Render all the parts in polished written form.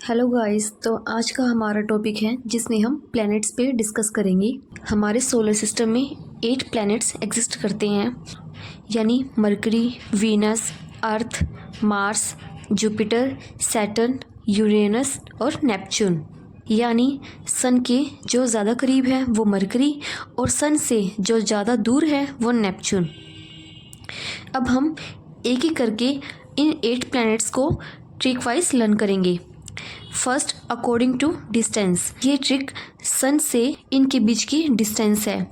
Hello guys, तो आज का हमारा टॉपिक है जिसमें हम प्लैनेट्स पे डिस्कस करेंगे। हमारे सोलर सिस्टम में 8 प्लैनेट्स एग्जिस्ट करते हैं, यानी मरकरी, वीनस, अर्थ, मार्स, जुपिटर, सैटर्न, यूरेनस और नेपच्यून। यानी सन के जो ज़्यादा करीब है वो मरकरी और सन से जो ज़्यादा दूर है वो नेपच्यून। अब हम एक एक करके इन 8 प्लैनेट्स को ट्रिक वाइज लर्न करेंगे। First, according to distance. ये ट्रिक सन से इनके बीच की डिस्टेंस है,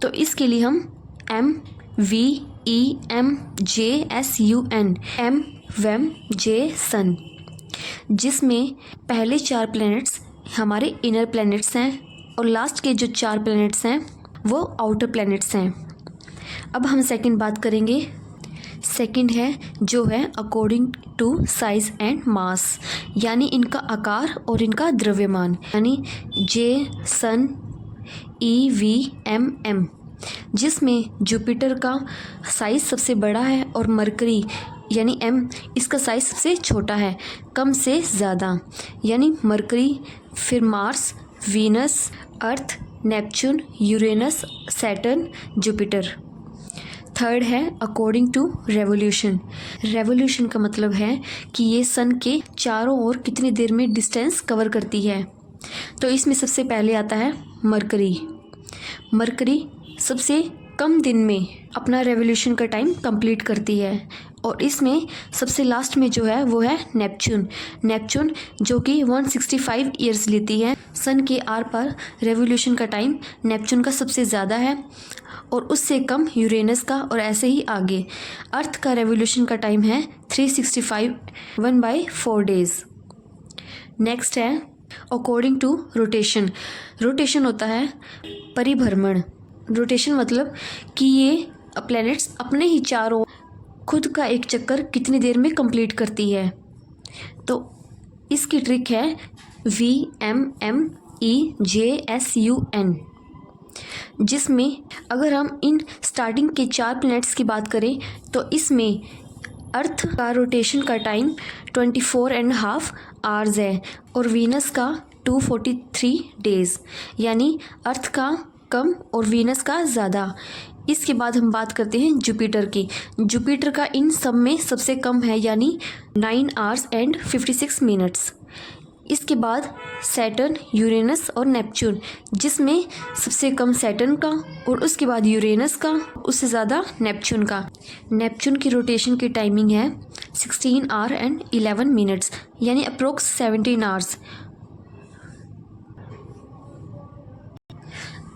तो इसके लिए हम M V E M J S U N, M वेम जे सन, जिसमें पहले 4 प्लैनेट्स हमारे इनर प्लैनेट्स हैं और लास्ट के जो 4 प्लैनेट्स हैं वो आउटर प्लैनेट्स हैं। अब हम सेकंड बात करेंगे। सेकंड है जो है according to size and mass, यानी इनका आकार और इनका द्रव्यमान, यानी J sun E V M M, जिसमें जुपिटर का साइज़ सबसे बड़ा है और मरकरी यानी एम इसका साइज़ सबसे छोटा है, कम से ज़्यादा, यानी मरकरी, फिर Mars, Venus, Earth, Neptune, Uranus, Saturn, Jupiter. Third है अकॉर्डिंग टू रेवोल्यूशन। रेवोल्यूशन का मतलब है कि ये सन के चारों ओर कितनी देर में डिस्टेंस कवर करती है। तो इसमें सबसे पहले आता है मरकरी। मरकरी सबसे कम दिन में अपना रेवोल्यूशन का टाइम कंप्लीट करती है, और इसमें सबसे लास्ट में जो है वो है नेपच्यून। नेपच्यून जो कि 165 ईयर्स लेती है। सन के आर पार रेवोल्यूशन का टाइम नेपच्यून का सबसे ज़्यादा है और उससे कम यूरेनस का, और ऐसे ही आगे। अर्थ का रेवोल्यूशन का टाइम है 365, 1/4 डेज। नेक्स्ट है अकॉर्डिंग टू रोटेशन। रोटेशन होता है परिभ्रमण। रोटेशन मतलब कि ये प्लैनेट्स अपने ही चारों खुद का एक चक्कर कितनी देर में कंप्लीट करती है। तो इसकी ट्रिक है VMMEJSUN, जिसमें अगर हम इन स्टार्टिंग के 4 प्लैनेट्स की बात करें तो इसमें अर्थ का रोटेशन का टाइम 24.5 आवर्स है और वीनस का 243 डेज, यानी अर्थ का कम और वीनस का ज़्यादा। इसके बाद हम बात करते हैं जुपिटर की। जुपिटर का इन सब में सबसे कम है, यानी 9 आवर्स एंड 56 मिनट्स। इसके बाद सैटर्न, यूरेनस और नेपच्यून, जिसमें सबसे कम सैटर्न का और उसके बाद यूरेनस का, उससे ज़्यादा नेपच्यून का। नेपच्यून की रोटेशन की टाइमिंग है 16 आवर एंड 11 मिनट्स, यानी अप्रोक्स 17 आवर्स।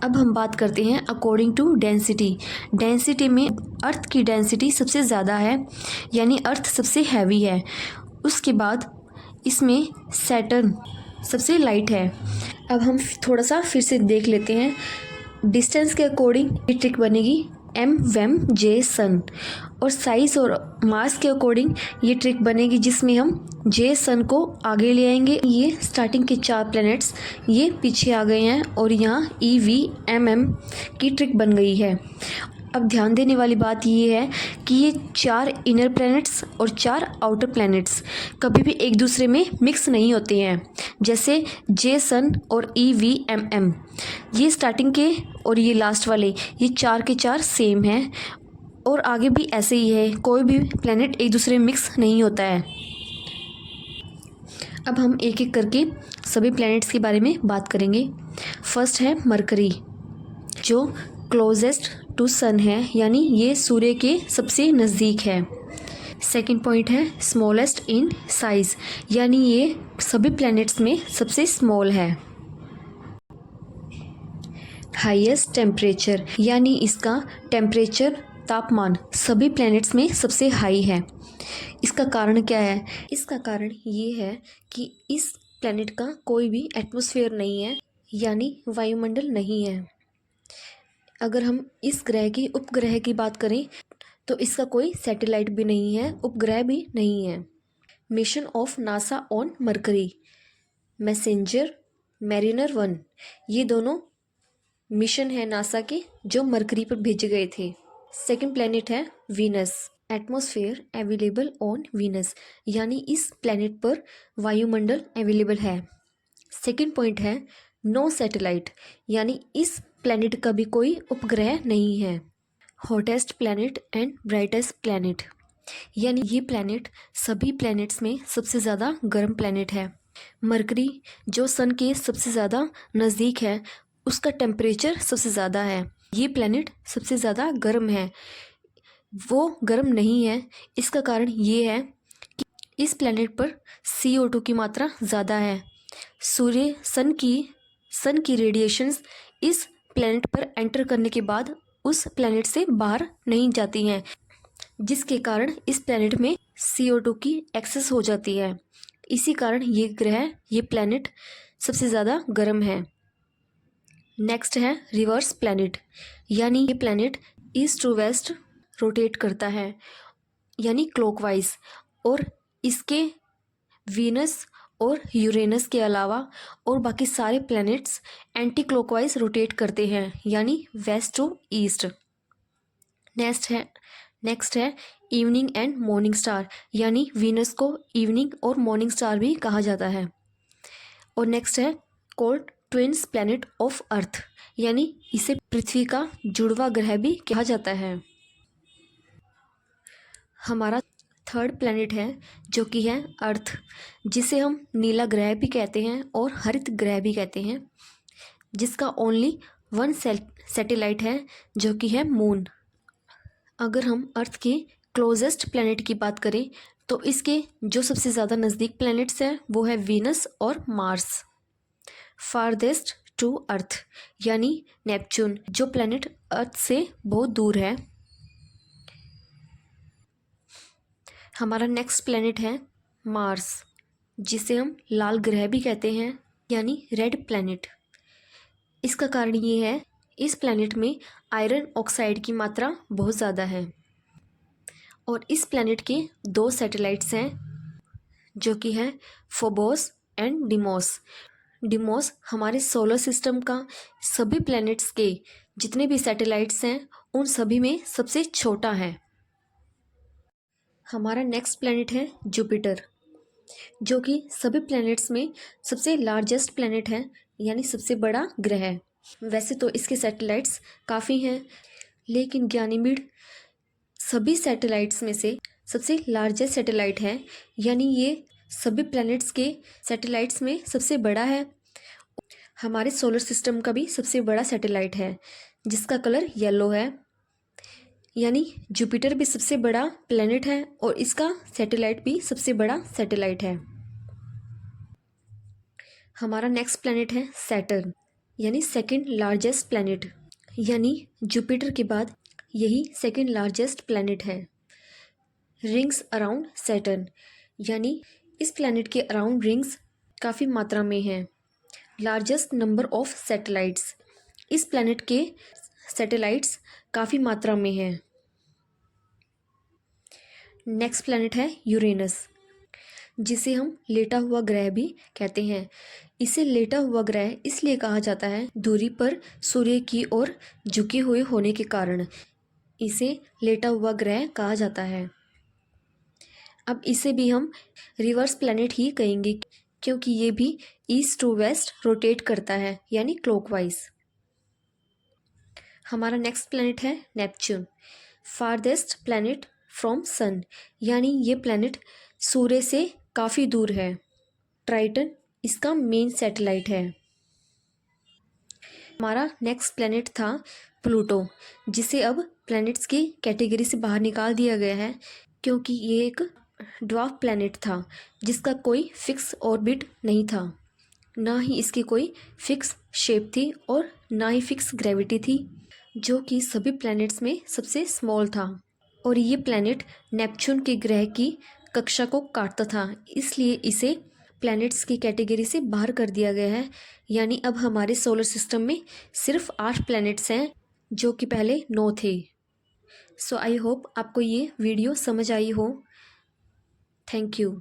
अब हम बात करते हैं अकॉर्डिंग टू डेंसिटी। डेंसिटी में अर्थ की डेंसिटी सबसे ज़्यादा है, यानी अर्थ सबसे हैवी है। उसके बाद इसमें सैटर्न सबसे लाइट है। अब हम थोड़ा सा फिर से देख लेते हैं। डिस्टेंस के अकॉर्डिंग ये ट्रिक बनेगी एम वेम जे सन, और साइज़ और मास के अकॉर्डिंग ये ट्रिक बनेगी जिसमें हम जे सन को आगे ले आएंगे। ये स्टार्टिंग के 4 प्लैनेट्स ये पीछे आ गए हैं और यहाँ EVMM की ट्रिक बन गई है। अब ध्यान देने वाली बात ये है कि ये 4 इनर प्लैनेट्स और 4 आउटर प्लैनेट्स कभी भी एक दूसरे में मिक्स नहीं होते हैं। जैसे जे सन और EVMM, ये स्टार्टिंग के और ये लास्ट वाले, ये 4 के 4 सेम हैं, और आगे भी ऐसे ही है। कोई भी प्लैनेट एक दूसरे में मिक्स नहीं होता है। अब हम एक एक करके सभी प्लैनेट्स के बारे में बात करेंगे। फर्स्ट है मरकरी, जो क्लोजेस्ट टू सन है, यानी ये सूर्य के सबसे नज़दीक है। सेकंड पॉइंट है स्मॉलेस्ट इन साइज़, यानी ये सभी प्लैनेट्स में सबसे स्मॉल है। हाईएस्ट टेम्परेचर, यानी इसका टेम्परेचर तापमान सभी प्लैनेट्स में सबसे हाई है। इसका कारण क्या है? इसका कारण ये है कि इस प्लैनेट का कोई भी एटमॉस्फेयर नहीं है, यानी वायुमंडल नहीं है। अगर हम इस ग्रह की उपग्रह की बात करें तो इसका कोई सैटेलाइट भी नहीं है, उपग्रह भी नहीं है। Mission of NASA on mercury, messenger, mariner 1, ये दोनों मिशन है नासा के जो मरकरी पर भेजे गए थे। सेकंड प्लैनेट है Venus. Atmosphere available on Venus, यानी इस प्लैनेट पर वायुमंडल अवेलेबल है। सेकंड पॉइंट है नो सैटेलाइट, यानी इस प्लैनेट का भी कोई उपग्रह नहीं है। Hottest planet and brightest planet, यानी ये प्लैनेट सभी प्लैनेट्स में सबसे ज़्यादा गर्म प्लैनेट है। मरकरी जो सन के सबसे ज़्यादा नज़दीक है, उसका टेम्परेचर सबसे ज़्यादा है। ये प्लैनेट सबसे ज़्यादा गर्म है, वो गर्म नहीं है। इसका कारण ये है कि इस प्लैनेट पर CO2 की मात्रा ज़्यादा है। सूर्य सन की रेडिएशंस इस प्लैनेट पर एंटर करने के बाद उस प्लैनेट से बाहर नहीं जाती हैं, जिसके कारण इस प्लैनेट में CO2 की एक्सेस हो जाती है। इसी कारण ये प्लैनेट सबसे ज़्यादा गर्म है। नेक्स्ट है रिवर्स प्लैनेट, यानी ये planet east to west rotate करता है, यानी क्लॉकवाइज, और इसके वीनस और यूरेनस के अलावा और बाकी सारे प्लैनेट्स एंटी क्लॉकवाइज रोटेट करते हैं, यानी वेस्ट टू ईस्ट। नेक्स्ट है इवनिंग एंड मॉर्निंग स्टार, यानी वीनस को इवनिंग और मॉर्निंग स्टार भी कहा जाता है। और नेक्स्ट है called twins planet of earth, यानी इसे पृथ्वी का जुड़वा ग्रह भी कहा जाता है। हमारा थर्ड प्लैनेट है जो कि है अर्थ, जिसे हम नीला ग्रह भी कहते हैं और हरित ग्रह भी कहते हैं, जिसका ओनली वन सैटेलाइट है जो कि है मून। अगर हम अर्थ के क्लोजेस्ट प्लैनेट की बात करें तो इसके जो सबसे ज़्यादा नज़दीक प्लैनेट्स हैं वो है वीनस और मार्स। फारदेस्ट टू अर्थ, यानी नेपच्यून, जो प्लैनेट अर्थ से बहुत दूर है। हमारा नेक्स्ट प्लैनेट है मार्स, जिसे हम लाल ग्रह भी कहते हैं, यानी रेड प्लैनेट। इसका कारण ये है इस प्लैनेट में आयरन ऑक्साइड की मात्रा बहुत ज़्यादा है। और इस प्लैनेट के 2 सैटेलाइट्स हैं जो कि हैं फोबोस एंड डिमोस। डिमोस हमारे सोलर सिस्टम का सभी प्लैनेट्स के जितने भी सैटेलाइट्स हैं उन सभी में सबसे छोटा है। हमारा नेक्स्ट प्लैनेट है जुपिटर, जो कि सभी प्लैनेट्स में सबसे लार्जेस्ट प्लैनेट है, यानी सबसे बड़ा ग्रह है। वैसे तो इसके सैटेलाइट्स काफ़ी हैं, लेकिन गैनीमीड सभी सैटेलाइट्स में से सबसे लार्जेस्ट सैटेलाइट है, यानी ये सभी प्लैनेट्स के सैटेलाइट्स में सबसे बड़ा है। हमारे सोलर सिस्टम का भी सबसे बड़ा सैटेलाइट है, जिसका कलर येलो है, यानी जुपिटर भी सबसे बड़ा प्लैनेट है और इसका सैटेलाइट भी सबसे बड़ा सैटेलाइट है। हमारा नेक्स्ट प्लैनेट है सैटर्न, यानी सेकंड लार्जेस्ट प्लैनेट, यानी जुपिटर के बाद यही सेकंड लार्जेस्ट प्लैनेट है। रिंग्स अराउंड सैटर्न, यानी इस प्लैनेट के अराउंड रिंग्स काफ़ी मात्रा में हैं। लार्जेस्ट नंबर ऑफ सैटेलाइट्स, इस प्लैनेट के सैटेलाइट्स काफ़ी मात्रा में हैं। नेक्स्ट प्लैनेट है यूरेनस, जिसे हम लेटा हुआ ग्रह भी कहते हैं। इसे लेटा हुआ ग्रह इसलिए कहा जाता है दूरी पर सूर्य की ओर झुके हुए होने के कारण इसे लेटा हुआ ग्रह कहा जाता है। अब इसे भी हम रिवर्स प्लैनेट ही कहेंगे, क्योंकि ये भी ईस्ट टू वेस्ट रोटेट करता है, यानी क्लॉकवाइज। हमारा नेक्स्ट प्लैनेट है Neptune, farthest planet from sun, यानी ये प्लैनेट सूर्य से काफ़ी दूर है। ट्राइटन इसका मेन सैटेलाइट है। हमारा नेक्स्ट प्लैनेट था प्लूटो, जिसे अब प्लैनेट्स की कैटेगरी से बाहर निकाल दिया गया है, क्योंकि ये एक ड्वार्फ प्लैनेट था जिसका कोई फिक्स ऑर्बिट नहीं था, ना ही इसकी कोई फिक्स शेप थी और ना ही फिक्स ग्रेविटी थी, जो कि सभी प्लैनेट्स में सबसे स्मॉल था। और ये प्लैनेट नेपच्यून के ग्रह की कक्षा को काटता था, इसलिए इसे प्लैनेट्स की कैटेगरी से बाहर कर दिया गया है। यानी अब हमारे सोलर सिस्टम में सिर्फ 8 प्लैनेट्स हैं, जो कि पहले 9 थे। सो आई होप आपको ये वीडियो समझ आई हो। Thank you.